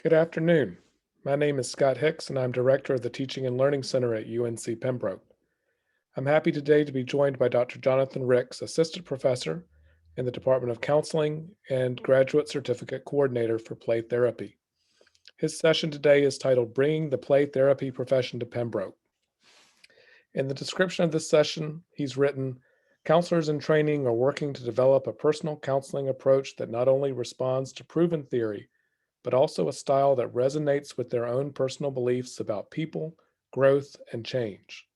Good afternoon. My name is Scott Hicks, and I'm Director of the Teaching and Learning Center at UNC Pembroke. I'm happy today to be joined by Dr. Jonathan Ricks, Assistant Professor in the Department of Counseling and Graduate Certificate Coordinator for Play Therapy. His session today is titled Bringing the Play Therapy Profession to Pembroke. In the description of this session, he's written, counselors in training are working to develop a personal counseling approach that not only responds to proven theory, but also a style that resonates with their own personal beliefs about people, growth, and change.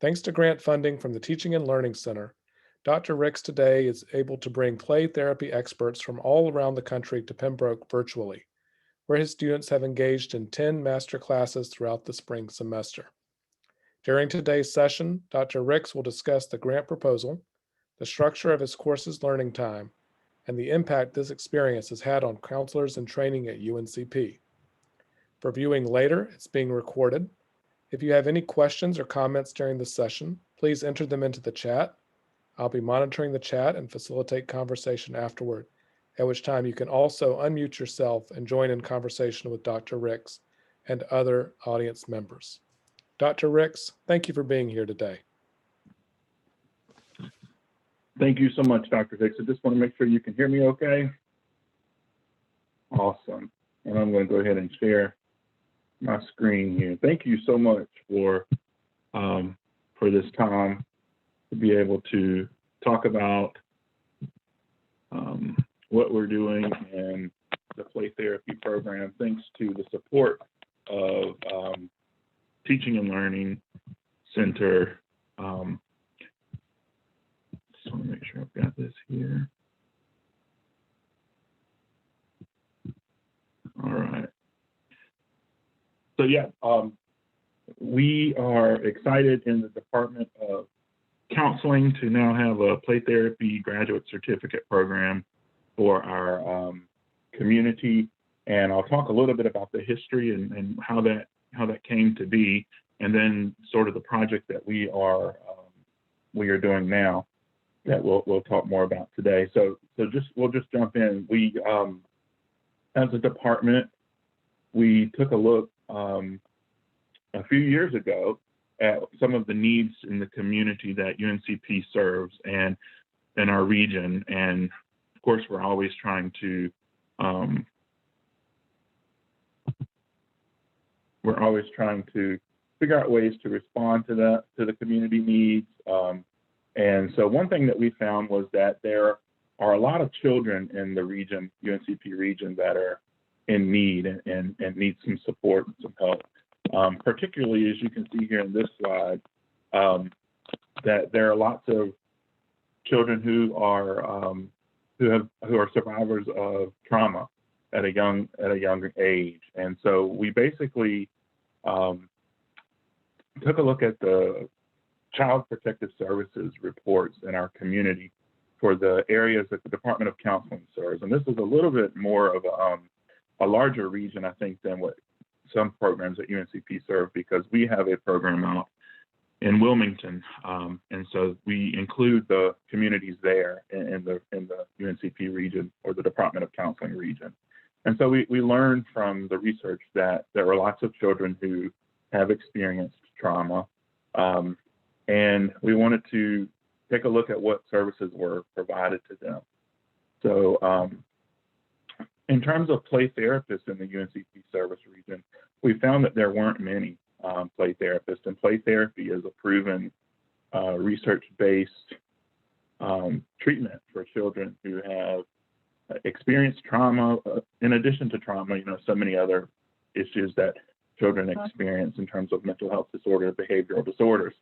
Thanks to grant funding from the Teaching and Learning Center, Dr. Ricks today is able to bring play therapy experts from all around the country to Pembroke virtually, where his students have engaged in 10 master classes throughout the spring semester. During today's session, Dr. Ricks will discuss the grant proposal, the structure of his course's learning time, and the impact this experience has had on counselors in training at UNCP. For viewing later, it's being recorded. If you have any questions or comments during the session, please enter them into the chat. I'll be monitoring the chat and facilitate conversation afterward, at which time you can also unmute yourself and join in conversation with Dr. Ricks and other audience members. Dr. Ricks, thank you for being here today. Thank you so much, Dr. Hicks. I just want to make sure you can hear me okay. Awesome. And I'm going to go ahead and share my screen here. Thank you so much for this time to be able to talk about what we're doing in the play therapy program, thanks to the support of Teaching and Learning Center. Just want to make sure I've got this here. All right. So yeah, we are excited in the Department of Counseling to now have a play therapy graduate certificate program for our community. And I'll talk a little bit about the history and how that came to be, and then sort of the project that we are doing now that we'll talk more about today. So we'll just jump in. We as a department, we took a look a few years ago at some of the needs in the community that UNCP serves and in our region. And of course, we're always trying to figure out ways to respond to the community needs. And so one thing that we found was that there are a lot of children in the region, UNCP region, that are in need and need some support and some help. Particularly, as you can see here in this slide, that there are lots of children who are survivors of trauma at a young age. And so we basically took a look at the Child Protective Services reports in our community for the areas that the Department of Counseling serves. And this is a little bit more of a larger region, I think, than what some programs at UNCP serve, because we have a program out in Wilmington. And so we include the communities there in the UNCP region, or the Department of Counseling region. And so we learned from the research that there are lots of children who have experienced trauma. And we wanted to take a look at what services were provided to them. So in terms of play therapists in the UNCP service region, we found that there weren't many play therapists, and play therapy is a proven research-based treatment for children who have experienced trauma. In addition to trauma, so many other issues that children experience in terms of mental health disorders, behavioral disorders.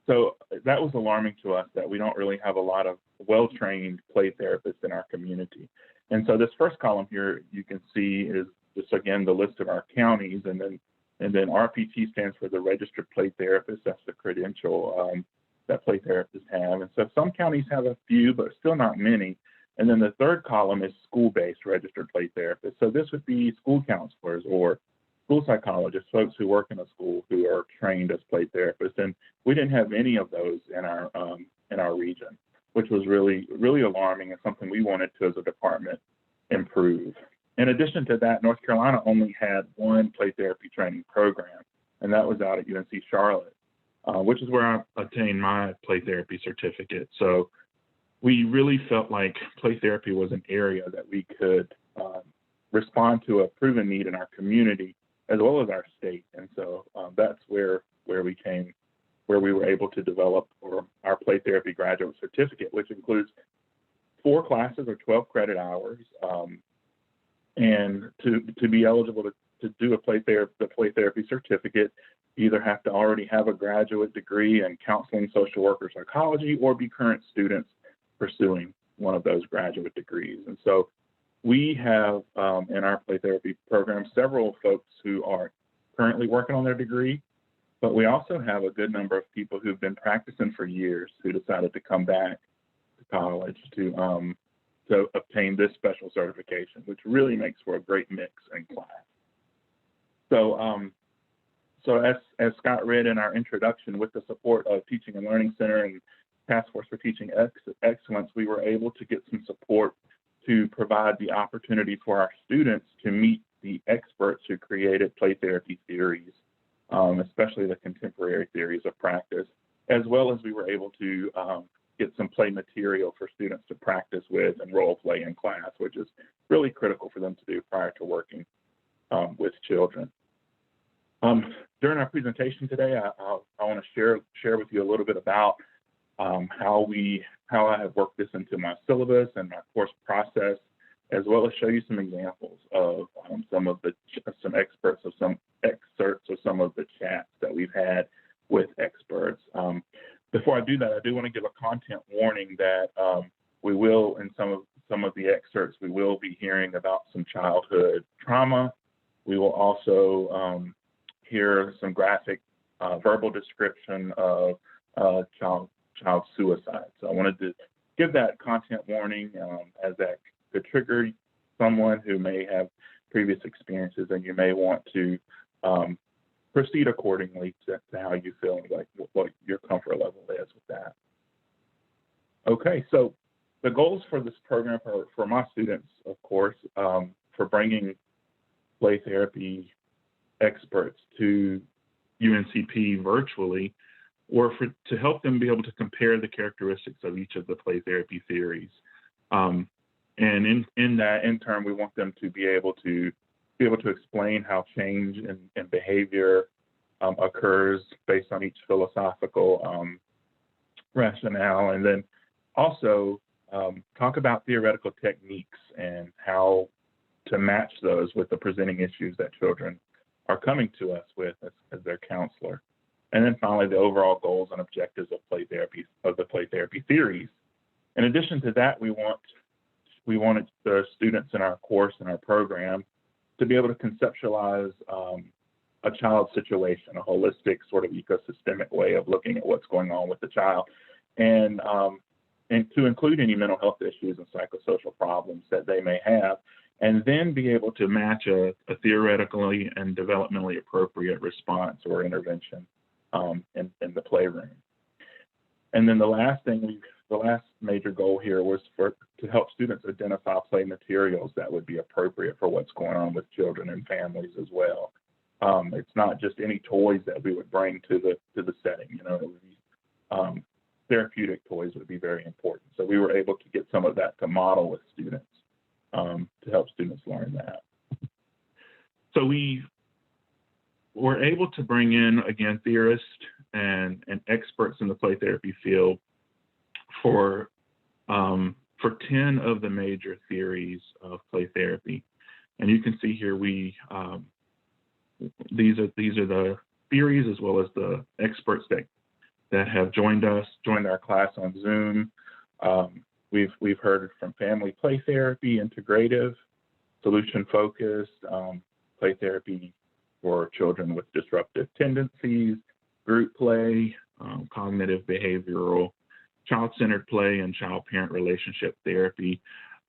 So that was alarming to us, that we don't really have a lot of well-trained play therapists in our community. And so this first column here, you can see, is just, again, the list of our counties, and then RPT stands for the Registered Play Therapist. That's the credential that play therapists have. And so some counties have a few, but still not many. And then the third column is school-based registered play therapists. So this would be school counselors or school psychologists, folks who work in a school who are trained as play therapists. And we didn't have any of those in our region, which was really, really alarming, and something we wanted to, as a department, improve. In addition to that, North Carolina only had one play therapy training program, and that was out at UNC Charlotte, which is where I obtained my play therapy certificate. So we really felt like play therapy was an area that we could respond to a proven need in our community as well as our state. And so that's where we were able to develop our play therapy graduate certificate, which includes 4 classes or 12 credit hours. And to be eligible to do the play therapy certificate, you either have to already have a graduate degree in counseling, social work, or psychology, or be current students pursuing one of those graduate degrees. And so we have in our play therapy program several folks who are currently working on their degree, but we also have a good number of people who've been practicing for years who decided to come back to college to obtain this special certification, which really makes for a great mix in class. So as Scott read in our introduction, with the support of Teaching and Learning Center and Task Force for Teaching Excellence, we were able to get some support to provide the opportunity for our students to meet the experts who created play therapy theories, especially the contemporary theories of practice, as well as we were able to get some play material for students to practice with and role play in class, which is really critical for them to do prior to working with children. During our presentation today, I want to share with you a little bit about how I have worked this into my syllabus and my course process, as well as show you some examples of some excerpts of some of the chats that we've had with experts. Before I do that, I do want to give a content warning that we will, in some of the excerpts, we will be hearing about some childhood trauma. We will also hear some graphic verbal description of child suicide. So I wanted to give that content warning as that could trigger someone who may have previous experiences, and you may want to proceed accordingly to how you feel, like what your comfort level is with that. Okay, so the goals for this program for my students, of course, for bringing play therapy experts to UNCP virtually, or to help them be able to compare the characteristics of each of the play therapy theories. And in that, in turn, we want them to be able to explain how change in behavior occurs based on each philosophical rationale, and then also talk about theoretical techniques and how to match those with the presenting issues that children are coming to us with as their counselor. And then finally, the overall goals and objectives of the play therapy theories. In addition to that, we wanted the students in our course and our program to be able to conceptualize a child's situation, a holistic sort of ecosystemic way of looking at what's going on with the child, and to include any mental health issues and psychosocial problems that they may have, and then be able to match a theoretically and developmentally appropriate response or intervention in the playroom. And then the last major goal here was to help students identify play materials that would be appropriate for what's going on with children and families as well. It's not just any toys that we would bring to the setting. You know, it would be, therapeutic toys would be very important. So we were able to get some of that to model with students to help students learn that. So we were able to bring in, again, theorists and experts in the play therapy field for 10 of the major theories of play therapy. And you can see here these are the theories as well as the experts that have joined our class on Zoom. We've heard from family play therapy, integrative, solution focused, play therapy for children with disruptive tendencies, group play, cognitive behavioral, child-centered play, and child-parent relationship therapy.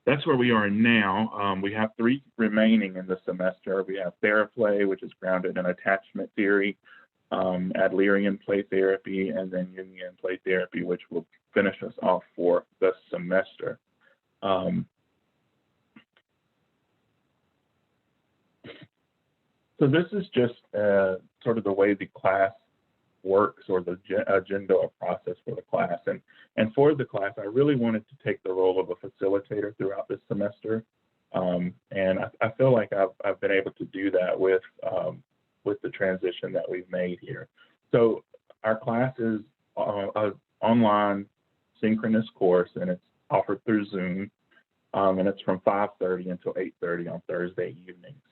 That's where we are now. We have 3 remaining in the semester. We have TheraPlay, which is grounded in attachment theory, Adlerian play therapy, and then Jungian play therapy, which will finish us off for the semester. So this is just sort of the way the class works, or the agenda or process for the class. And for the class, I really wanted to take the role of a facilitator throughout this semester. And I feel like I've been able to do that with the transition that we've made here. So our class is an online synchronous course, and it's offered through Zoom, and it's from 5:30 until 8:30 on Thursday evenings.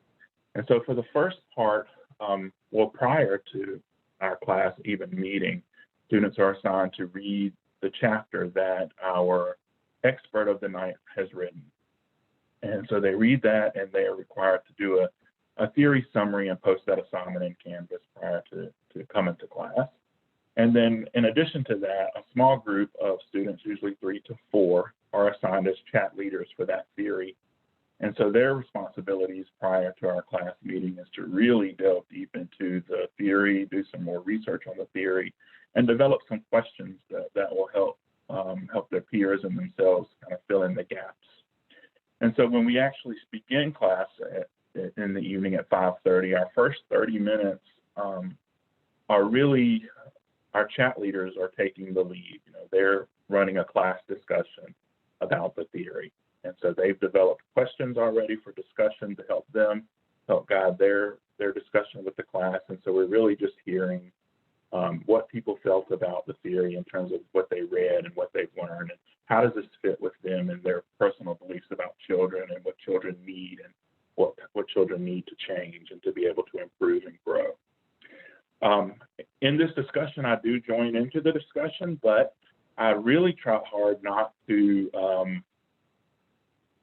And so for the first part, well, prior to our class even meeting, students are assigned to read the chapter that our expert of the night has written. And so they read that, and they are required to do a theory summary and post that assignment in Canvas prior to coming to class. And then in addition to that, a small group of students, usually 3 to 4, are assigned as chat leaders for that theory. And so their responsibilities prior to our class meeting is to really delve deep into the theory, do some more research on the theory, and develop some questions that will help their peers and themselves kind of fill in the gaps. And so when we actually begin class in the evening at 5:30, our first 30 minutes are really, our chat leaders are taking the lead. They're running a class discussion about the theory. And so they've developed questions already for discussion to help guide their discussion with the class. And so we're really just hearing what people felt about the theory in terms of what they read and what they've learned, and how does this fit with them and their personal beliefs about children and what children need, and what children need to change and to be able to improve and grow. In this discussion, I do join into the discussion, but I really try hard not to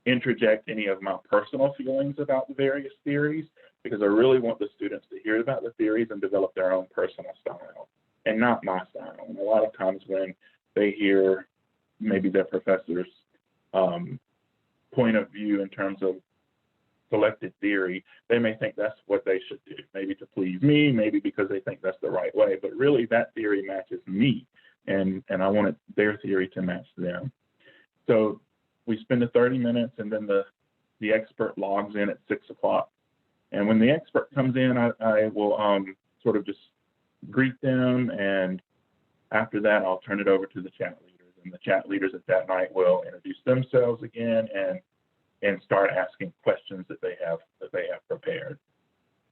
interject any of my personal feelings about the various theories, because I really want the students to hear about the theories and develop their own personal style, and not my style. And a lot of times when they hear maybe their professor's point of view in terms of selected theory, they may think that's what they should do, maybe to please me, maybe because they think that's the right way, but really that theory matches me, and I wanted their theory to match them. So we spend the 30 minutes, and then the expert logs in at 6 o'clock. And when the expert comes in, I will sort of just greet them, and after that, I'll turn it over to the chat leaders. And the chat leaders at that night will introduce themselves again and start asking questions that they have prepared.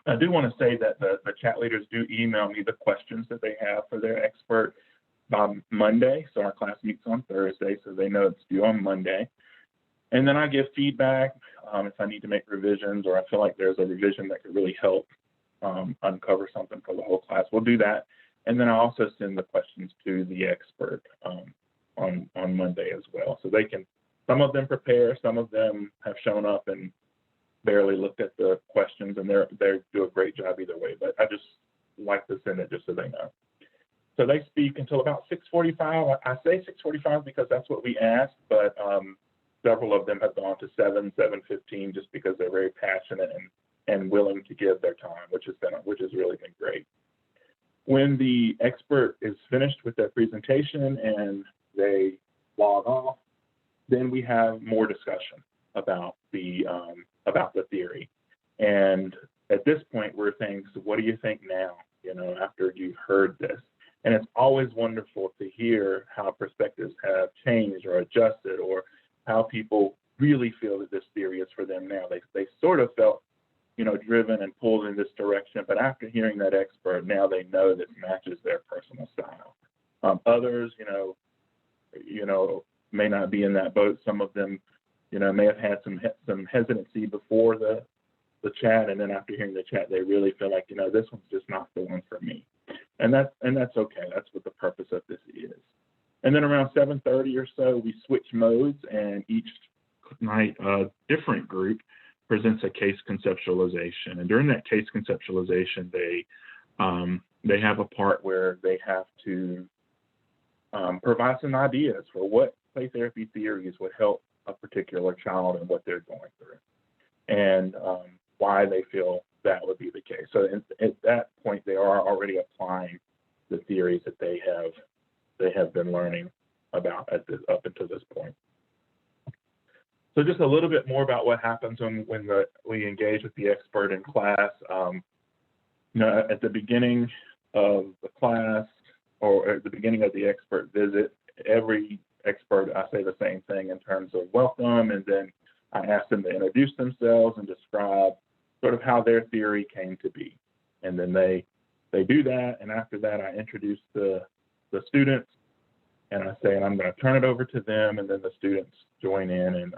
I do want to say that the chat leaders do email me the questions that they have for their expert by Monday. So our class meets on Thursday, so they know it's due on Monday. And then I give feedback if I need to make revisions, or I feel like there's a revision that could really help uncover something for the whole class. We'll do that. And then I also send the questions to the expert on Monday as well. So they can, some of them prepare, some of them have shown up and barely looked at the questions, and they do a great job either way. But I just like to send it just so they know. So they speak until about 6:45. I say 6:45 because that's what we asked, but several of them have gone to 7:15 just because they're very passionate and willing to give their time, which has really been great. When the expert is finished with their presentation and they log off, then we have more discussion about the theory. And at this point, we're saying, so what do you think now, after you've heard this? And it's always wonderful to hear how perspectives have changed or adjusted, or how people really feel that this theory is for them now. They sort of felt, driven and pulled in this direction, but after hearing that expert, now they know this matches their personal style. Others, may not be in that boat. Some of them, may have had some hesitancy before the chat, and then after hearing the chat, they really feel like, this one's just not the one for me. And that's okay. That's what the purpose of this is. And then around 7:30 or so, we switch modes, and each night a different group presents a case conceptualization. And during that case conceptualization, they have a part where they have to provide some ideas for what play therapy theories would help a particular child and what they're going through, and why they feel that would be the case. So at that point, they are already applying the theories that they have been learning about up until this point. So just a little bit more about what happens when we engage with the expert in class. at the beginning of the class or at the beginning of the expert visit, every expert, I say the same thing in terms of welcome, and then I ask them to introduce themselves and describe sort of how their theory came to be. And then they do that, and after that, I introduce the students, and I say, and I'm going to turn it over to them, and then the students join in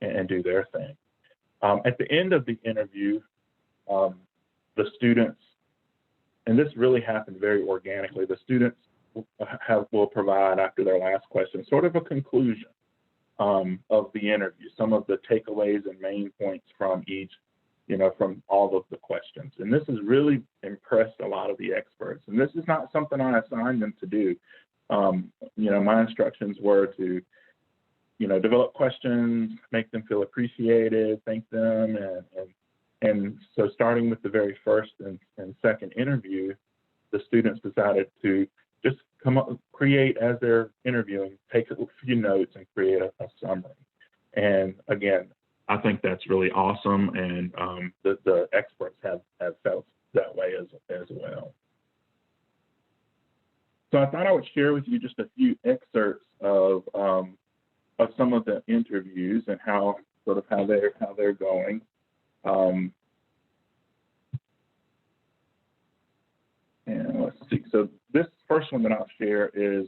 and do their thing. At the end of the interview, the students, and this really happened very organically, the students will provide, after their last question, sort of a conclusion of the interview, some of the takeaways and main points from each, from all of the questions. And this has really impressed a lot of the experts. And this is not something I assigned them to do. My instructions were to, develop questions, make them feel appreciated, thank them. And so starting with the very first and second interview, the students decided to just create, as they're interviewing, take a few notes and create a summary. And again, I think that's really awesome, and the experts have felt that way as well. So I thought I would share with you just a few excerpts of some of the interviews and how they're going. And let's see. So this first one that I'll share is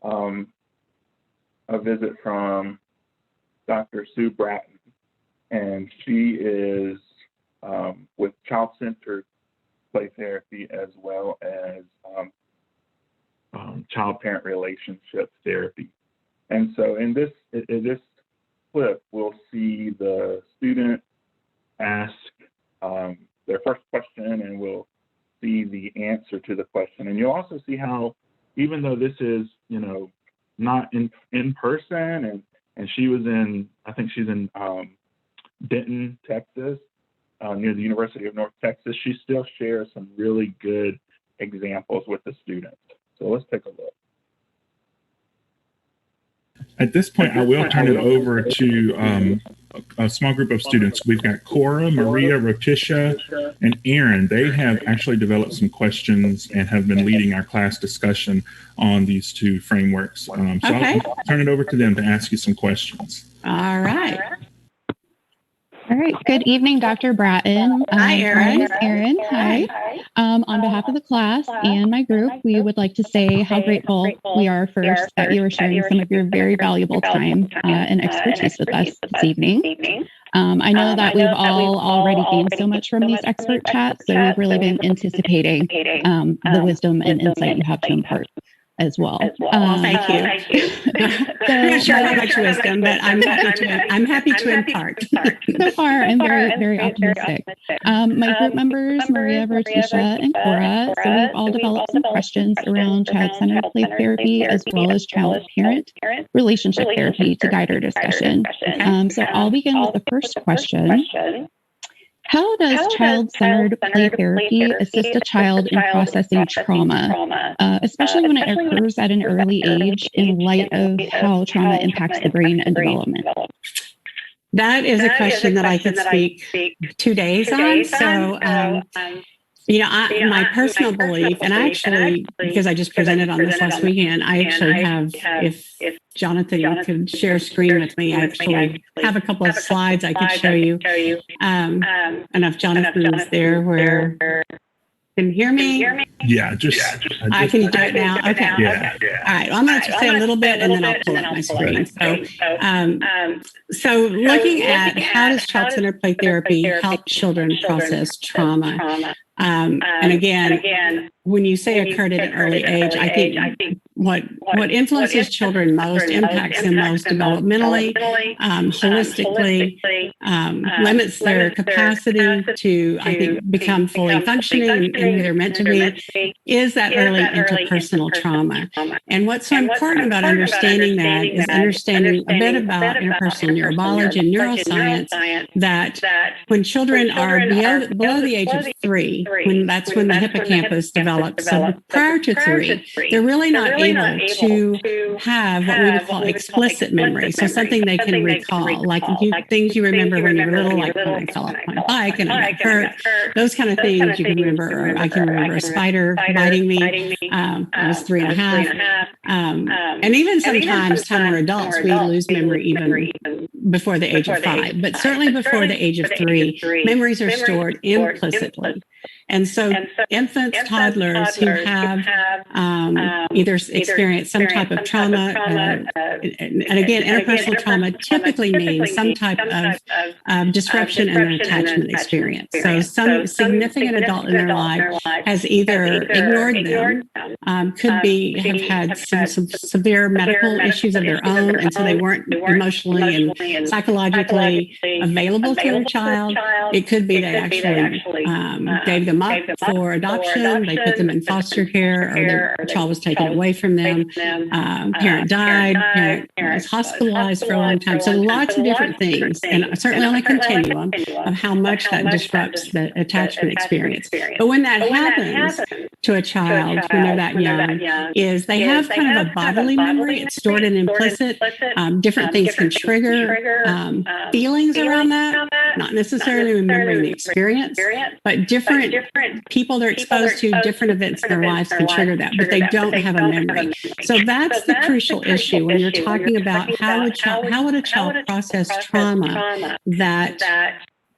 a visit from Dr. Sue Bratton, and she is with child-centered play therapy as well as child-parent relationship therapy. And so in this clip, we'll see the student ask their first question, and we'll see the answer to the question. And you'll also see how, even though this is, not in person, and she was I think she's in Denton, Texas, near the University of North Texas, she still shares some really good examples with the students. So let's take a look. At this point, I will turn it over to a small group of students. We've got Cora, Maria, Rotisha, and Aaron. They have actually developed some questions and have been leading our class discussion on these two frameworks. So Okay. I'll turn it over to them to ask you some questions. All right. All right. Good evening, Dr. Bratton. Hi, Erin. My name is Erin. Hi. On behalf of the class and my group, we would like to say how grateful we are first that you are sharing some of your very valuable time and expertise with us this evening. I know that we've all already gained so much from these expert chats, so we've really been anticipating the wisdom and insight you have to impart as well. Thank you. I'm not sure how much wisdom, but I'm happy to impart. So far, I'm very, very optimistic. My group members, Maria, Rotisha, and Cora, so we've all developed some questions around child-centered play therapy as well as child-parent relationship therapy to guide our discussion. So I'll begin with the first question. How does child-centered play therapy assist a child in processing trauma, especially when it occurs at an early age in light of how trauma impacts the brain and development? That is a question that I could speak 2 days on. So, my personal belief, and I actually, because I just presented on this last weekend, I actually have, if Jonathan, you could share screen with me, I actually have a couple of slides I could show you. And if Jonathan is there, where can you hear me? Yeah, I can do it now. Okay. Yeah. All right. Well, I'm going to say a little bit, and then I'll pull up my screen. So looking at how does child-centered play therapy help children process trauma? And again, when you say occurred at an early age, I think what influences children most, impacts them most developmentally, holistically, limits their capacity to, I think, become fully functioning and who they're meant to be, is that early interpersonal trauma. And what's so important about understanding that is understanding a bit about interpersonal neurobiology and neuroscience, that when children are below the age of 3, when that's when the hippocampus develops. So prior to 3, they're really not able to have what we would call explicit memory. So something they can recall, like things you remember when you were little, like when I fell off my bike and I got hurt. Those kind of things you can remember. Or I can remember a spider biting me. I was 3 and a half. And even sometimes, time we're adults, we lose memory even before the age of 5. But certainly before the age of 3, memories are stored implicitly. And so infants, toddlers who have either experienced some type of trauma, and again, interpersonal trauma typically means some type of disruption in their attachment experience. So some significant adult in their life has either ignored them, could be have had some severe medical issues of their own, and so they weren't emotionally and psychologically available to their child. It could be they actually gave them up for adoption. They put them in foster care, or the child was taken away from them. Parent died. Parent was hospitalized for a long time. So lots of different things, and certainly on a continuum of how much that disrupts the attachment experience. But when that happens to a child when they're that young, is they have kind of a bodily memory. It's stored in implicit. Different things can trigger feelings around that, not necessarily remembering the experience, but different people they're exposed to, different events in their lives can trigger that, but they don't have a memory. So that's the crucial issue when you're talking about how would a child process trauma that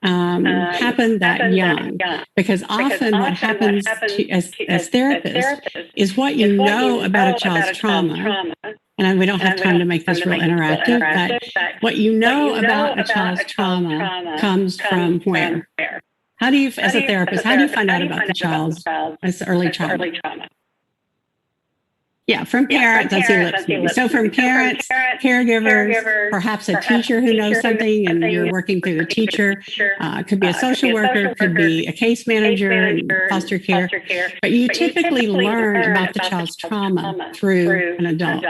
happened that young, because often what happens as therapists is what you know about a child's trauma, and we don't have time to make this real interactive, but what you know about a child's trauma comes from where? How do you, as a therapist, how do you find out about the child's early trauma? Yeah, from parents, I see lips moving. So from parents, caregivers, perhaps a teacher who knows something and you're working through the teacher, could be a social worker, could be a case manager in foster care, but you typically learn about the child's trauma through an adult.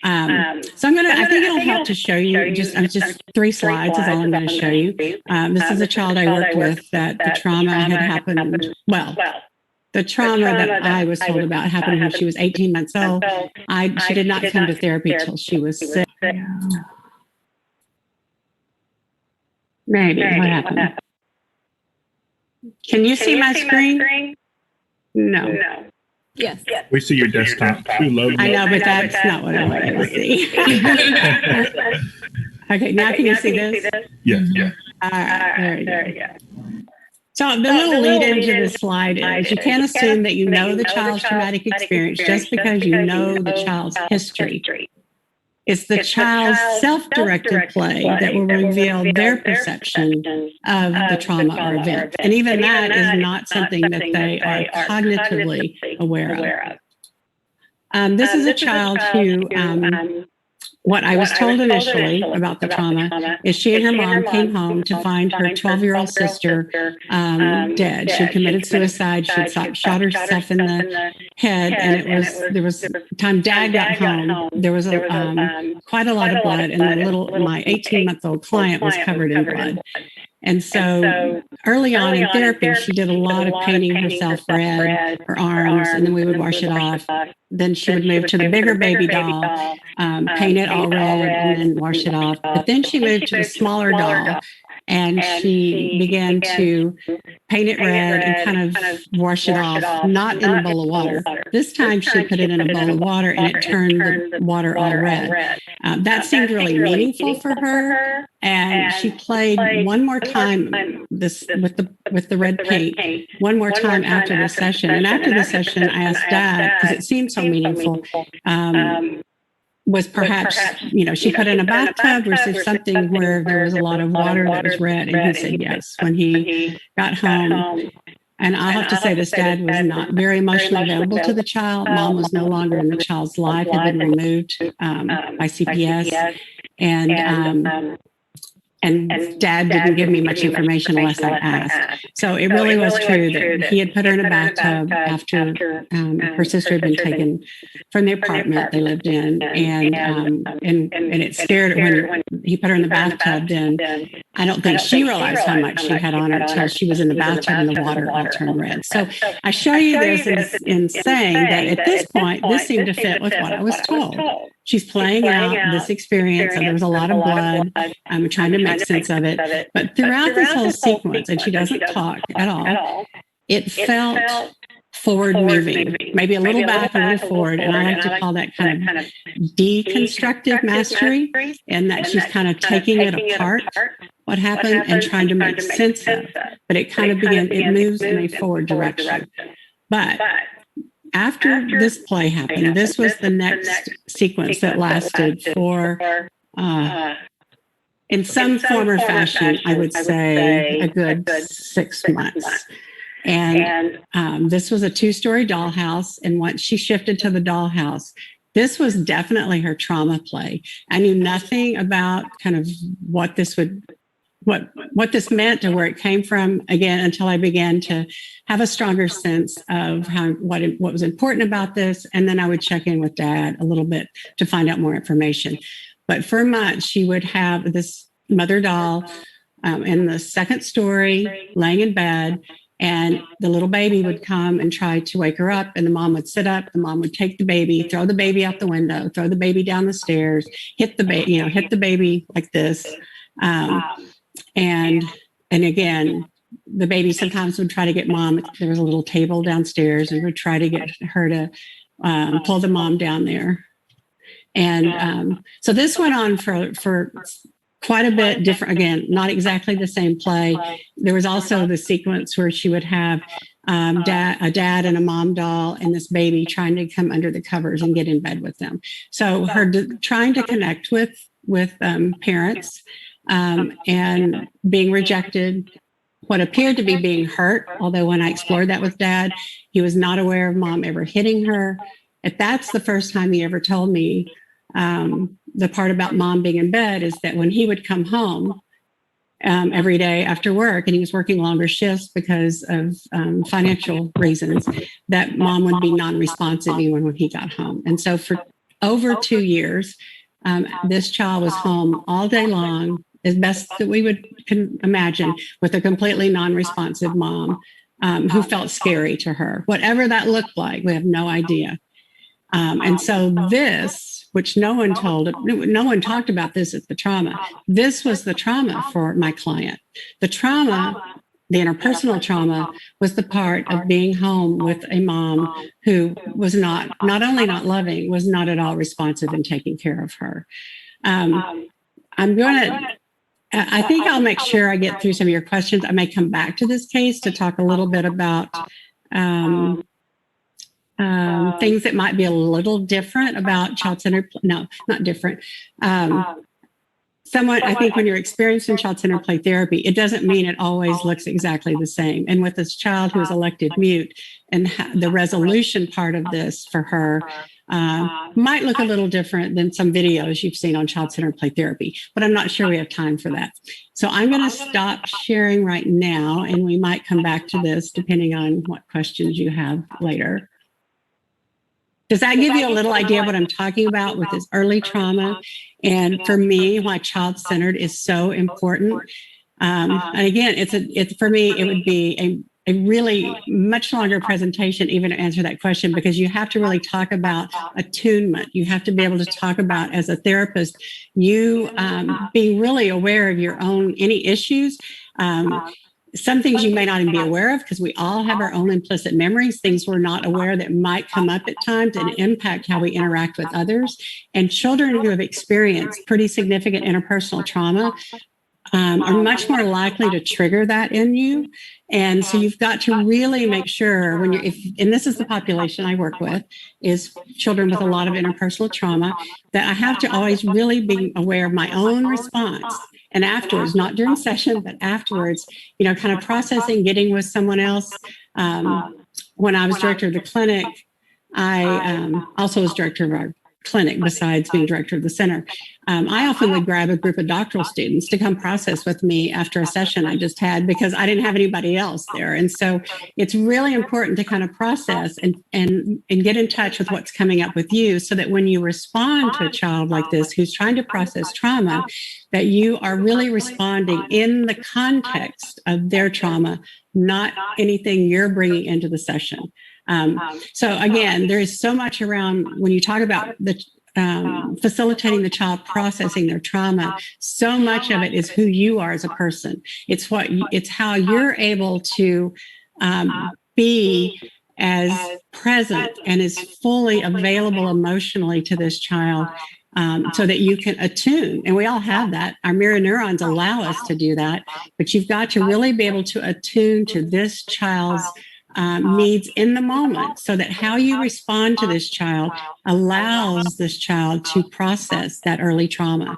So I think it'll help to show you just 3 slides is all I'm going to show you. This is a child I worked with that the trauma had happened, the trauma that I was told about happened when she was 18 months old. She did not come to therapy till she was 6. Maybe. What happened? Can you see my screen? No. Yes. We see your desktop too low. I know, but that's not what I want you to see. Okay, now can you see this? Yes. All right, there you go. So the little lead into this slide is you can't assume that you know the child's traumatic experience just because you know the child's history. It's the child's self-directed play that will reveal their perception of the trauma or event. And even that is not something that they are cognitively aware of. This is a child who, what I was told initially about the trauma is she and her mom came home to find her 12-year-old sister dead. She committed suicide. She'd shot herself in the head, and there was time Dad got home. There was quite a lot of blood, and my 18-month-old client was covered in blood. And so early on in therapy, she did a lot of painting herself red, her arms, and then we would wash it off. Then she would move to the bigger baby doll, paint it all red, and then wash it off. But then she moved to the smaller doll, and she began to paint it red and kind of wash it off, not in a bowl of water. This time she put it in a bowl of water, and it turned the water all red. That seemed really meaningful for her. And she played one more time this with the red paint, one more time after the session. And after the session, I asked Dad, because it seemed so meaningful, was perhaps, she put in a bathtub, or is there something where there was a lot of water that was red? And he said yes. When he got home, and I'll have to say this dad was not very emotionally available to the child. Mom was no longer in the child's life, had been removed by CPS. And Dad didn't give me much information unless I asked. So it really was true that he had put her in a bathtub after her sister had been taken from the apartment they lived in, and it scared her when he put her in the bathtub. Then I don't think she realized how much she had on her until she was in the bathtub and the water all turned red. So I show you this in saying that at this point, this seemed to fit with what I was told. She's playing out this experience, and there was a lot of blood. I'm trying to make sense of it. But throughout this whole sequence, and she doesn't talk at all, it felt forward moving, maybe a little back, a little forward. And I like to call that kind of deconstructive mastery, and that she's kind of taking it apart, what happened, and trying to make sense of. But it kind of it moves in a forward direction. But after this play happened, this was the next sequence that lasted for, in some form or fashion, I would say a good 6 months. And this was a 2-story dollhouse. And once she shifted to the dollhouse, this was definitely her trauma play. I knew nothing about kind of what this meant or where it came from, again, until I began to have a stronger sense of what was important about this. And then I would check in with Dad a little bit to find out more information. But for months, she would have this mother doll in the 2nd story, laying in bed. And the little baby would come and try to wake her up, and the mom would sit up. The mom would take the baby, throw the baby out the window, throw the baby down the stairs, hit the baby like this. And again, the baby sometimes would try to get mom. There was a little table downstairs, and would try to get her to pull the mom down there. And so this went on for quite a bit different. Again, not exactly the same play. There was also the sequence where she would have a dad and a mom doll and this baby trying to come under the covers and get in bed with them. So her trying to connect with parents and being rejected, what appeared to be being hurt, although when I explored that with Dad, he was not aware of mom ever hitting her. If that's the first time he ever told me, the part about mom being in bed is that when he would come home every day after work, and he was working longer shifts because of financial reasons, that mom would be non-responsive even when he got home. And so for over 2 years, this child was home all day long, as best that we can imagine, with a completely non-responsive mom who felt scary to her. Whatever that looked like, we have no idea. And so this, which no one talked about this as the trauma. This was the trauma for my client. The trauma, the interpersonal trauma, was the part of being home with a mom who was not only not loving, was not at all responsive in taking care of her. I think I'll make sure I get through some of your questions. I may come back to this case to talk a little bit about things that might be a little different about child-centered, no, not different. I think when you're experiencing child-centered play therapy, it doesn't mean it always looks exactly the same. And with this child who is elected mute, and the resolution part of this for her might look a little different than some videos you've seen on child-centered play therapy, but I'm not sure we have time for that. So I'm going to stop sharing right now, and we might come back to this depending on what questions you have later. Does that give you a little idea of what I'm talking about with this early trauma? And for me, why child-centered is so important. And again, for me, it would be a really much longer presentation even to answer that question, because you have to really talk about attunement. You have to be able to talk about, as a therapist, you being really aware of your own, any issues. Some things you may not even be aware of, because we all have our own implicit memories, things we're not aware that might come up at times and impact how we interact with others. And children who have experienced pretty significant interpersonal trauma are much more likely to trigger that in you. And so you've got to really make sure when and this is the population I work with, is children with a lot of interpersonal trauma, that I have to always really be aware of my own response. And afterwards, not during session, but afterwards, kind of processing, getting with someone else. When I was director of the clinic, I also was director of our clinic besides being director of the center. I often would grab a group of doctoral students to come process with me after a session I just had because I didn't have anybody else there. And so it's really important to kind of process and get in touch with what's coming up with you so that when you respond to a child like this who's trying to process trauma, that you are really responding in the context of their trauma, not anything you're bringing into the session. So again, there is so much around when you talk about the facilitating the child processing their trauma. So much of it is who you are as a person. It's how you're able to be as present and as fully available emotionally to this child. So that you can attune. And we all have that. Our mirror neurons allow us to do that. But you've got to really be able to attune to this child's needs in the moment so that how you respond to this child allows this child to process that early trauma.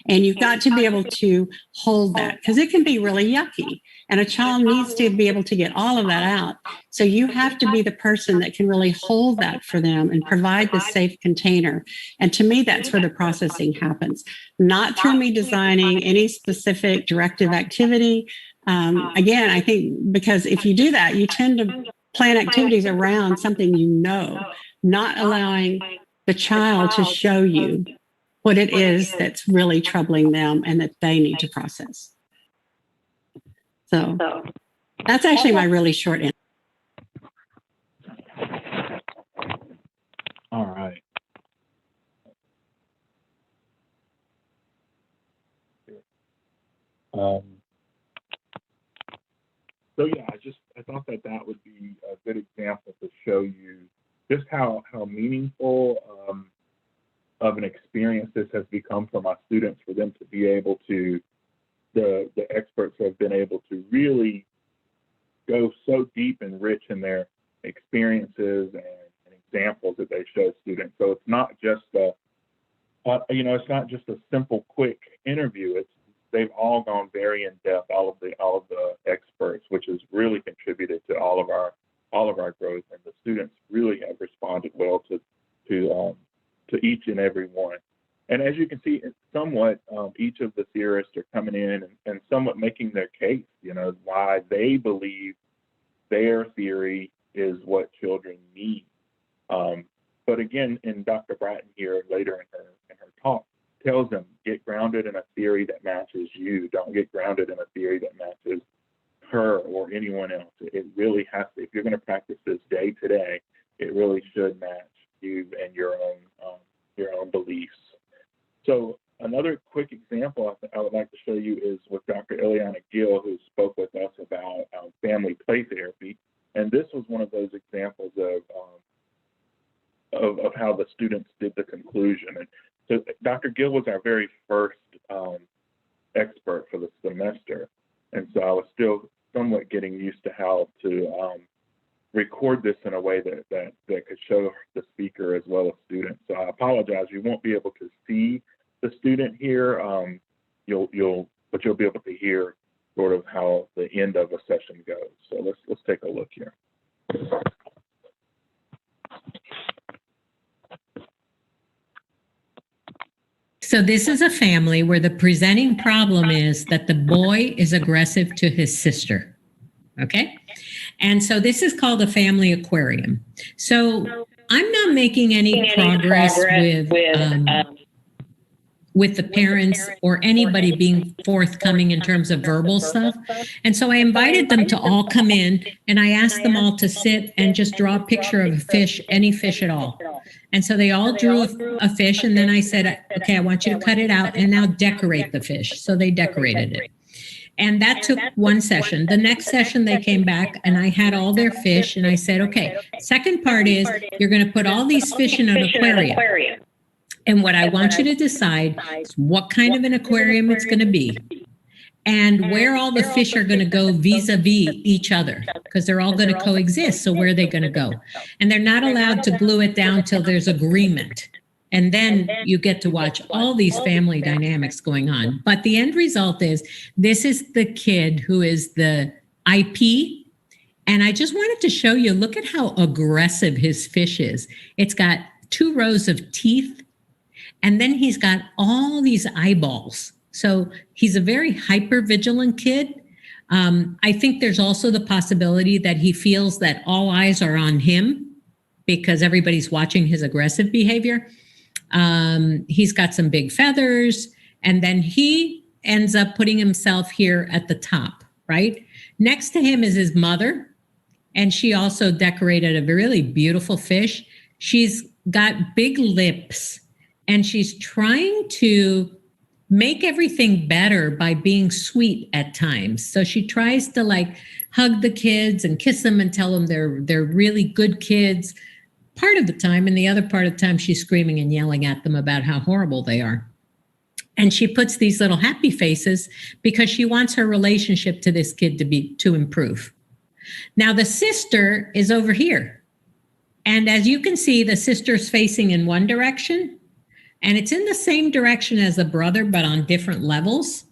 And you've got to be able to hold that because it can be really yucky. And a child needs to be able to get all of that out. So you have to be the person that can really hold that for them and provide the safe container. And to me, that's where the processing happens, not through me designing any specific directive activity. Again, I think because if you do that, you tend to plan activities around something you know, not allowing the child to show you what it is that's really troubling them and that they need to process. So that's actually my really short answer. All right. So yeah, I thought that would be a good example to show you just how meaningful of an experience this has become for my students, for them to be able to, the experts have been able to really go so deep and rich in their experiences and examples that they show students. So it's not just it's not just a simple, quick interview. They've all gone very in depth, all of the experts, which has really contributed to all of our growth. And the students really have responded well to each and every one. And as you can see, it's somewhat each of the theorists are coming in and somewhat making their case, why they believe their theory is what children need. But again, in Dr. Bratton here later in her talk, tells them, get grounded in a theory that matches you. Don't get grounded in a theory that matches her or anyone else. It really has to, if you're going to practice this day to day, it really should match you and your own beliefs. So another quick example I would like to show you is with Dr. Iliana Gill, who spoke with us about family play therapy. And this was one of those examples of how the students did the conclusion. And so Dr. Gill was our very first expert for the semester. And so I was still somewhat getting used to how to record this in a way that could show the speaker as well as students. So I apologize, you won't be able to see the student here. But you'll be able to hear sort of how the end of a session goes. So let's take a look here. So this is a family where the presenting problem is that the boy is aggressive to his sister. Okay. And so this is called a family aquarium. So I'm not making any progress with the parents or anybody being forthcoming in terms of verbal stuff. And so I invited them to all come in and I asked them all to sit and just draw a picture of a fish, any fish at all. And so they all drew a fish, and then I said, okay, I want you to cut it out and now decorate the fish. So they decorated it. And that took one session. The next session, they came back and I had all their fish and I said, okay, second part is you're going to put all these fish in an aquarium. And what I want you to decide is what kind of an aquarium it's going to be and where all the fish are going to go vis-a-vis each other, because they're all going to coexist. So where are they going to go? And they're not allowed to glue it down till there's agreement. And then you get to watch all these family dynamics going on. But the end result is this is the kid who is the IP. And I just wanted to show you, look at how aggressive his fish is. It's got 2 rows of teeth And then he's got all these eyeballs. So he's a very hyper vigilant kid. I think there's also the possibility that he feels that all eyes are on him because everybody's watching his aggressive behavior. He's got some big feathers, and then he ends up putting himself here at the top, right? Next to him is his mother, and she also decorated a really beautiful fish. She's got big lips, and she's trying to make everything better by being sweet at times. So she tries to like hug the kids and kiss them and tell them they're really good kids part of the time, and the other part of the time she's screaming and yelling at them about how horrible they are. And she puts these little happy faces because she wants her relationship to this kid to improve. Now the sister is over here. And as you can see, the sister's facing in one direction, and it's in the same direction as the brother, but on different levels.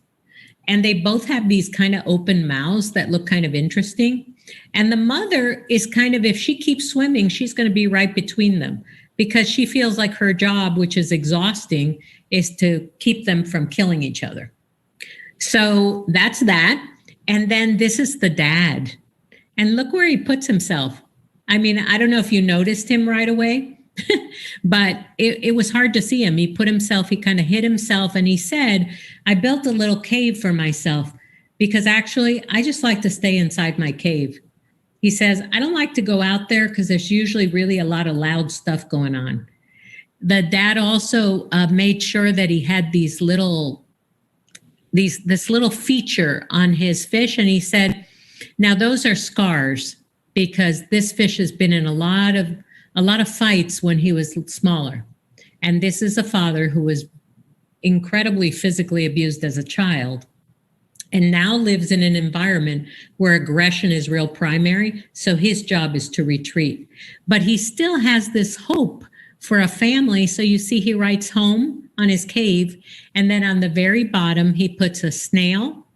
And they both have these kind of open mouths that look kind of interesting. And the mother is kind of, if she keeps swimming, she's going to be right between them because she feels like her job, which is exhausting, is to keep them from killing each other. So that's that. And then this is the dad. And look where he puts himself. I mean, I don't know if you noticed him right away, but it was hard to see him. He kind of hid himself, and he said, I built a little cave for myself because actually I just like to stay inside my cave. He says, I don't like to go out there because there's usually really a lot of loud stuff going on. The dad also made sure that he had this little feature on his fish. And he said, now those are scars because this fish has been in a lot of fights when he was smaller. And this is a father who was incredibly physically abused as a child and now lives in an environment where aggression is real primary. So his job is to retreat. But he still has this hope for a family. So you see he writes home on his cave. And then on the very bottom, he puts a snail,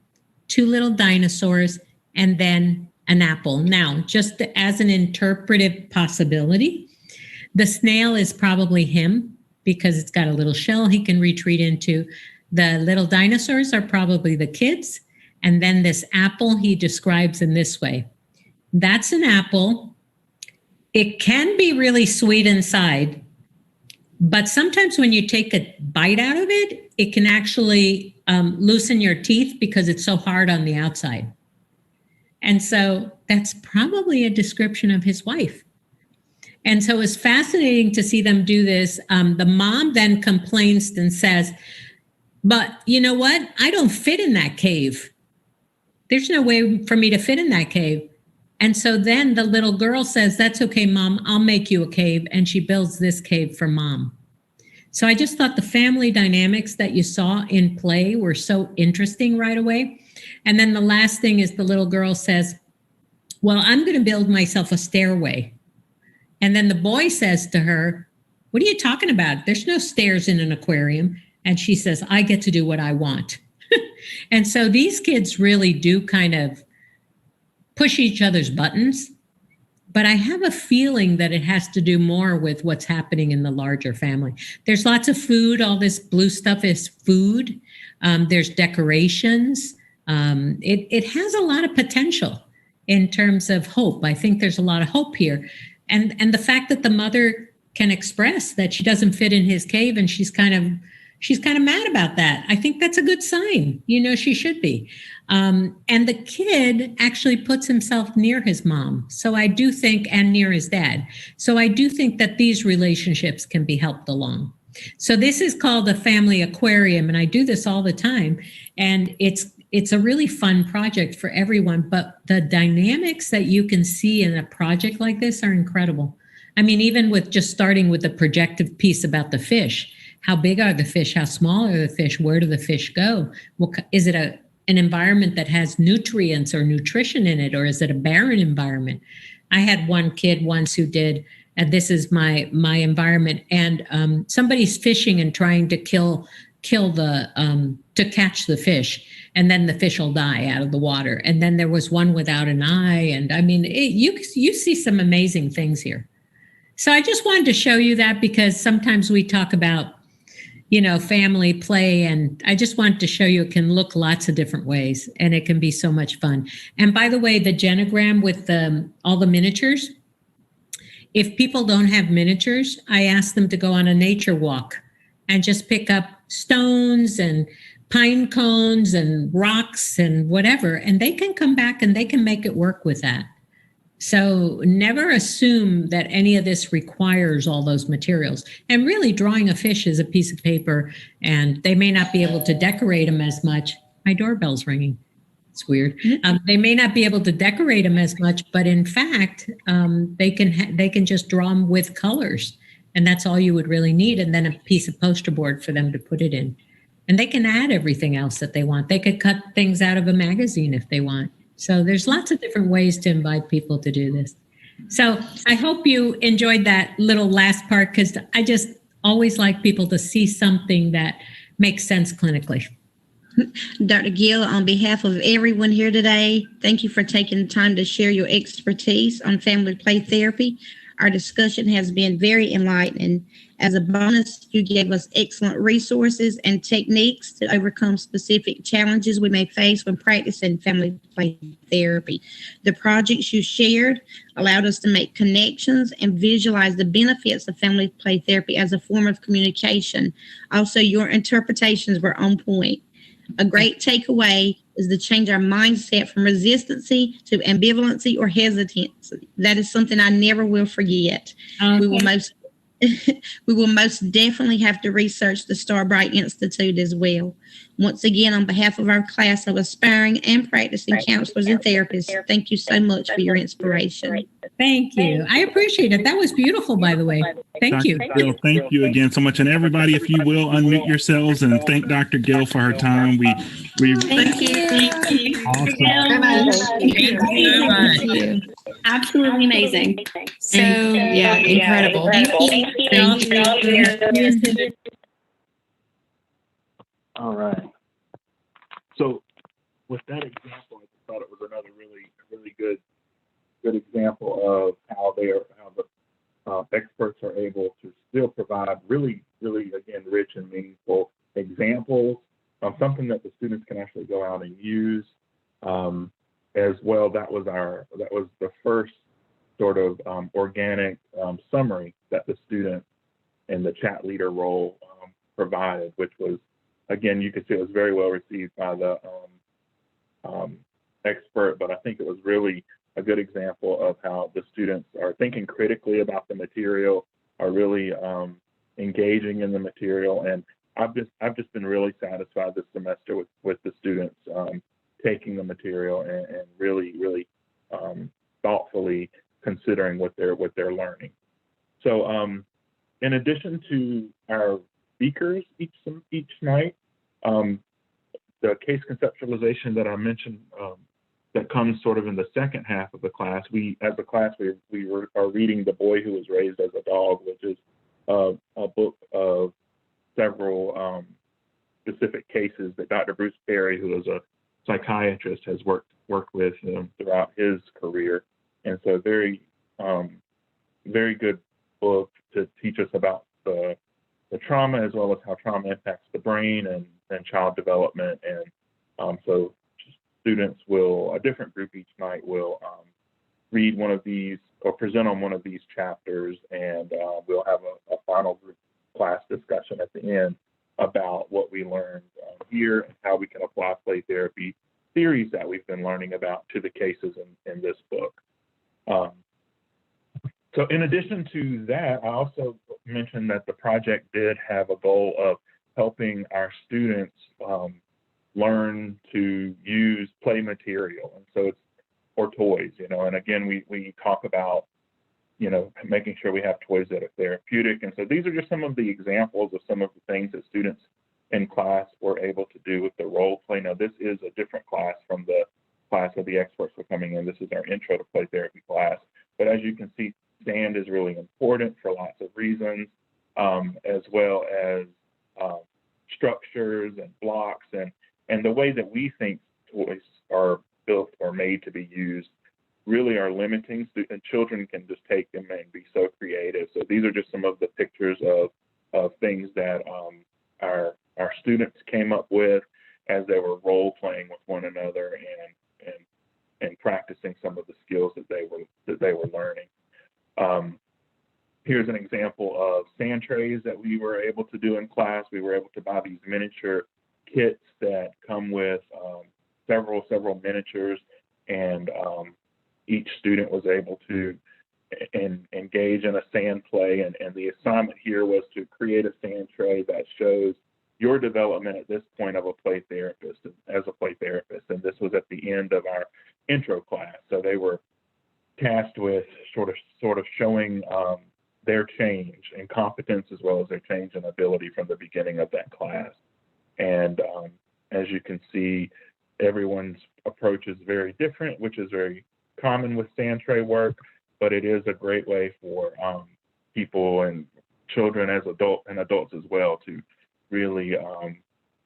2 little dinosaurs, and then an apple. Now, just as an interpretive possibility, the snail is probably him because it's got a little shell he can retreat into. The little dinosaurs are probably the kids. And then this apple he describes in this way. That's an apple. It can be really sweet inside, but sometimes when you take a bite out of it, it can actually loosen your teeth because it's so hard on the outside. And so that's probably a description of his wife. And so it's fascinating to see them do this. The mom then complains and says, but you know what? I don't fit in that cave. There's no way for me to fit in that cave. And so then the little girl says, that's okay, Mom, I'll make you a cave. And she builds this cave for Mom. So I just thought the family dynamics that you saw in play were so interesting right away. And then the last thing is the little girl says, well, I'm going to build myself a stairway. And then the boy says to her, what are you talking about? There's no stairs in an aquarium. And she says, I get to do what I want. And so these kids really do kind of push each other's buttons. But I have a feeling that it has to do more with what's happening in the larger family. There's lots of food. All this blue stuff is food. There's decorations. It has a lot of potential in terms of hope. I think there's a lot of hope here. And the fact that the mother can express that she doesn't fit in his cave and she's kind of mad about that. I think that's a good sign. You know, she should be. And the kid actually puts himself near his mom. So I do think, and near his dad. So I do think that these relationships can be helped along. So this is called the Family Aquarium. And I do this all the time. And it's a really fun project for everyone. But the dynamics that you can see in a project like this are incredible. I mean, even with just starting with the projective piece about the fish. How big are the fish? How small are the fish? Where do the fish go? Is it an environment that has nutrients or nutrition in it, or is it a barren environment? I had one kid once who did, and this is my environment, and somebody's fishing and trying to kill to catch the fish, and then the fish will die out of the water. And then there was one without an eye, and I mean, you see some amazing things here. So I just wanted to show you that because sometimes we talk about, family play. And I just wanted to show you it can look lots of different ways and it can be so much fun. And by the way, the genogram with all the miniatures, if people don't have miniatures, I ask them to go on a nature walk and just pick up stones and pine cones and rocks and whatever, and they can come back and they can make it work with that. So never assume that any of this requires all those materials. And really, drawing a fish is a piece of paper, and they may not be able to decorate them as much. My doorbell's ringing. It's weird. They may not be able to decorate them as much, but in fact, they can just draw them with colors, and that's all you would really need. And then a piece of poster board for them to put it in. And they can add everything else that they want. They could cut things out of a magazine if they want. So there's lots of different ways to invite people to do this. So I hope you enjoyed that little last part, because I just always like people to see something that makes sense clinically. Dr. Gill, on behalf of everyone here today, thank you for taking the time to share your expertise on family play therapy. Our discussion has been very enlightening. As a bonus, you gave us excellent resources and techniques to overcome specific challenges we may face when practicing family play therapy. The projects you shared allowed us to make connections and visualize the benefits of family play therapy as a form of communication. Also, your interpretations were on point. A great takeaway is to change our mindset from resistancy to ambivalency or hesitancy. That is something I never will forget. Okay. We will most definitely have to research the Starbright Institute as well. Once again, on behalf of our class of aspiring and practicing counselors and therapists, thank you so much for your inspiration. Thank you. I appreciate it. That was beautiful, by the way. Thank you. Dr. Gill, thank you again so much. And everybody, if you will, unmute yourselves and thank Dr. Gill for her time. We Thank you. awesome. Thank you so much. Thank you. Absolutely amazing. So, yeah, incredible. Thank you. All right. So with that example, I just thought it was another really good example of how the experts are able to still provide really again rich and meaningful examples of something that the students can actually go out and use. As well, that was the first sort of organic summary that the student in the chat leader role provided, which was, again, you could see it was very well received by the expert, but I think it was really a good example of how the students are thinking critically about the material, are really engaging in the material, and I've just been really satisfied this semester with the students taking the material and really thoughtfully considering what they're learning. So in addition to our speakers each night, the case conceptualization that I mentioned that comes sort of in the second half of the class, we are reading The Boy Who Was Raised as a Dog, which is a book of several specific cases that Dr. Bruce Perry, who is a psychiatrist, has worked with throughout his career. And so very good book to teach us about the trauma, as well as how trauma impacts the brain and child development. And so students a different group each night will read one of these or present on one of these chapters, and we'll have a final group class discussion at the end about what we learned here and how we can apply play therapy theories that we've been learning about to the cases in this book. So in addition to that, I also mentioned that the project did have a goal of helping our students learn to use play material, and so it's or toys, and again, we talk about, making sure we have toys that are therapeutic. And so these are just some of the examples of some of the things that students in class were able to do with the role play. Now, this is a different class from the class of the experts were coming in. This is our intro to play therapy class. But as you can see, stand is really important for lots of reasons, as well as structures and blocks and the way that we think toys are built or made to be used really are limiting. And children can just take them and be so creative. So these are just some of the pictures of things that our students came up with as they were role playing with one another and practicing some of the skills that they were learning. Here's an example of sand trays that we were able to do in class. We were able to buy these miniature kits that come with several miniatures, and each student was able to engage in a sand play. And the assignment here was to create a sand tray that shows your development at this point of a play therapist, as a play therapist. And this was at the end of our intro class. So they were tasked with sort of showing their change in competence as well as their change in ability from the beginning of that class. And as you can see, everyone's approach is very different, which is very common with sand tray work, but it is a great way for people and children as adults as well to really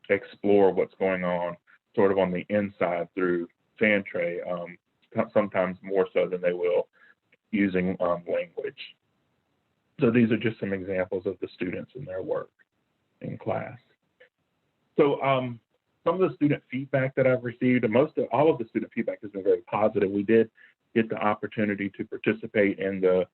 explore what's going on sort of on the inside through sand tray, sometimes more so than they will using language. So these are just some examples of the students and their work in class. So some of the student feedback that I've received, and all of the student feedback has been very positive. We did get the opportunity to participate in the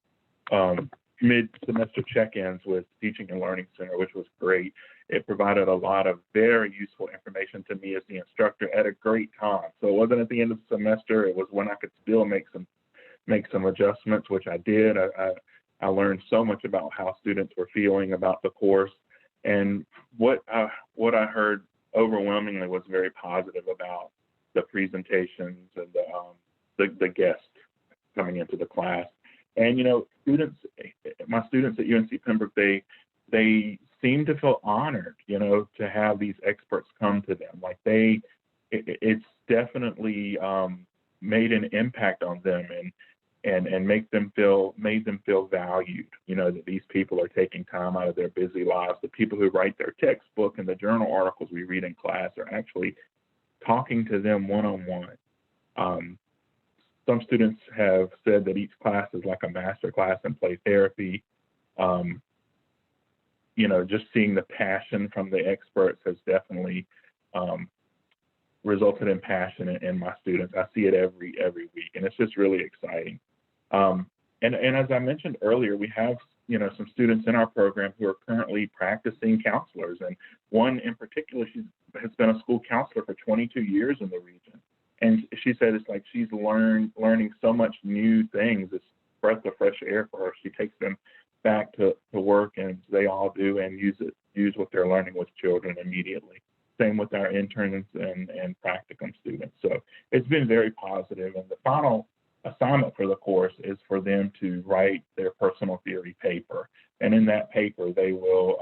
mid-semester check-ins with Teaching and Learning Center, which was great. It provided a lot of very useful information to me as the instructor at a great time. So it wasn't at the end of the semester. It was when I could still make some adjustments, which I did. I learned so much about how students were feeling about the course, and what I heard overwhelmingly was very positive about the presentations and the guests coming into the class. And my students at UNC Pembroke, they seem to feel honored, to have these experts come to them. Like it's definitely made an impact on them and made them feel valued, that these people are taking time out of their busy lives. The people who write their textbook and the journal articles we read in class are actually talking to them one-on-one. Some students have said that each class is like a master class in play therapy. Just seeing the passion from the experts has definitely resulted in passion in my students. I see it every week, and it's just really exciting. And as I mentioned earlier, we have some students in our program who are currently practicing counselors, and one in particular, she has been a school counselor for 22 years in the region. And she said it's like she's learning so much new things. It's breath of fresh air for her. She takes them back to work, and they all do, and use what they're learning with children immediately. Same with our interns and practicum students. So it's been very positive. And the final assignment for the course is for them to write their personal theory paper. And in that paper, they will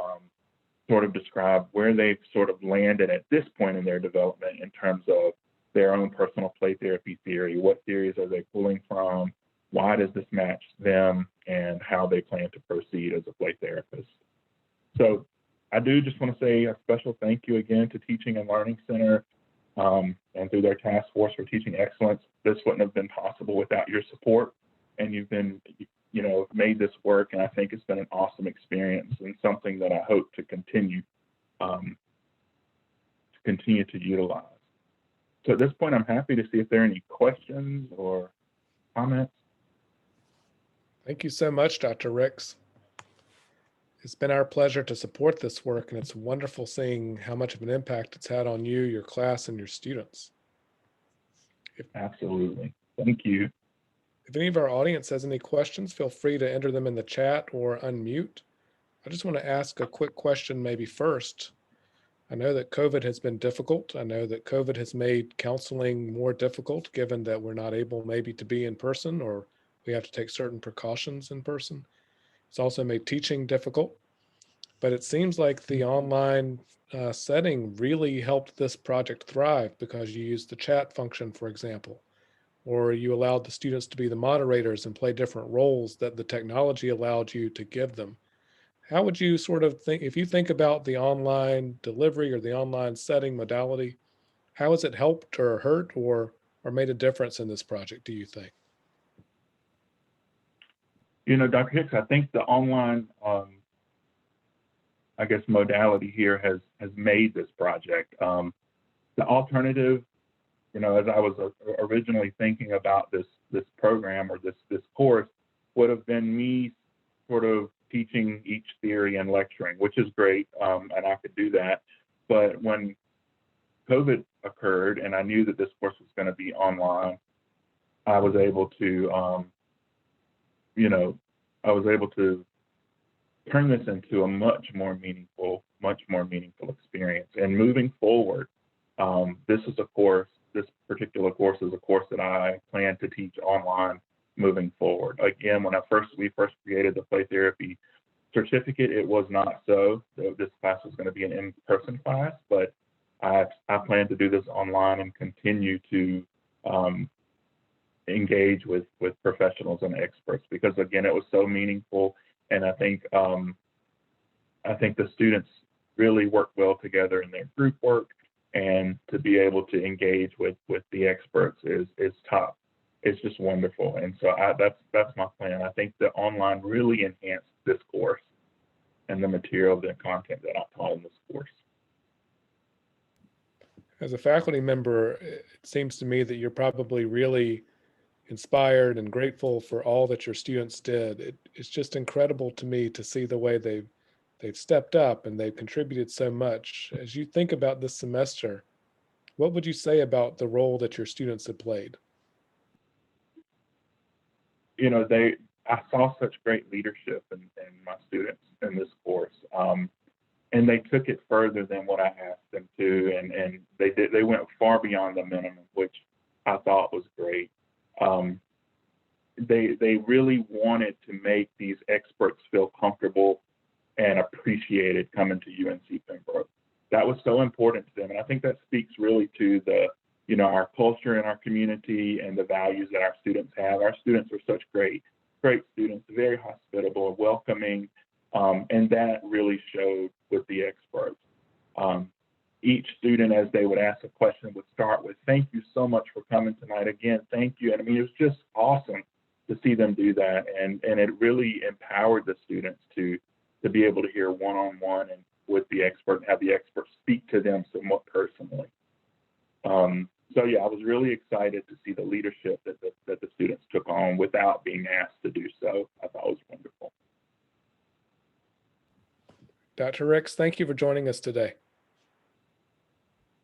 sort of describe where they've sort of landed at this point in their development in terms of their own personal play therapy theory. What theories are they pulling from? Why does this match them? And how they plan to proceed as a play therapist. So I do just want to say a special thank you again to Teaching and Learning Center and through their task force for teaching excellence. This wouldn't have been possible without your support, and you've been, made this work. And I think it's been an awesome experience and something that I hope to continue to utilize. So at this point, I'm happy to see if there are any questions or comments. Thank you so much, Dr. Ricks. It's been our pleasure to support this work, and it's wonderful seeing how much of an impact it's had on you, your class, and your students. Absolutely. Thank you. If any of our audience has any questions, feel free to enter them in the chat or unmute. I just want to ask a quick question maybe first. I know that COVID has been difficult. I know that COVID has made counseling more difficult, given that we're not able maybe to be in person, or we have to take certain precautions in person. It's also made teaching difficult, but it seems like the online setting really helped this project thrive because you used the chat function, for example, or you allowed the students to be the moderators and play different roles that the technology allowed you to give them. How would you sort of think, if you think about the online delivery or the online setting modality, how has it helped or hurt or made a difference in this project, do you think? Dr. Hicks, I think the online, I guess, modality here has made this project. The alternative, as I was originally thinking about this program or this course, would have been me sort of teaching each theory and lecturing, which is great, and I could do that. But when COVID occurred and I knew that this course was going to be online, I was able to, turn this into a much more meaningful experience. And moving forward, this particular course is a course that I plan to teach online moving forward. Again, when we first created the play therapy certificate, it was not so. This class was going to be an in-person class, but I plan to do this online and continue to engage with professionals and experts, because again, it was so meaningful, and I think the students really work well together in their group work, and to be able to engage with the experts is top. It's just wonderful, and so that's my plan. I think the online really enhanced this course and the material, the content that I taught in this course. As a faculty member, it seems to me that you're probably really inspired and grateful for all that your students did. It's just incredible to me to see the way they've stepped up and they've contributed so much. As you think about this semester, what would you say about the role that your students have played? I saw such great leadership in my students in this course, and they took it further than what I asked them to, and they went far beyond the minimum, which I thought was great. They really wanted to make these experts feel comfortable and appreciated coming to UNC Pembroke. That was so important to them, and I think that speaks really to our culture and our community and the values that our students have. Our students are such great students, very hospitable, welcoming, and that really showed with the experts. Each student, as they would ask a question, would start with, "Thank you so much for coming tonight. Again, thank you." And I mean, it was just awesome to see them do that, and it really empowered the students to be able to hear one-on-one and with the expert, and have the expert speak to them somewhat personally. So yeah, I was really excited to see the leadership that the students took on without being asked to do so. I thought it was wonderful. Dr. Ricks, thank you for joining us today.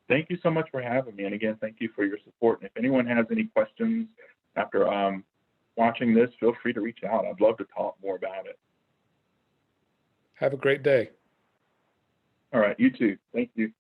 Thank you so much for having me. And again, thank you for your support. And if anyone has any questions after watching this, feel free to reach out. I'd love to talk more about it. Have a great day. All right, you too. Thank you.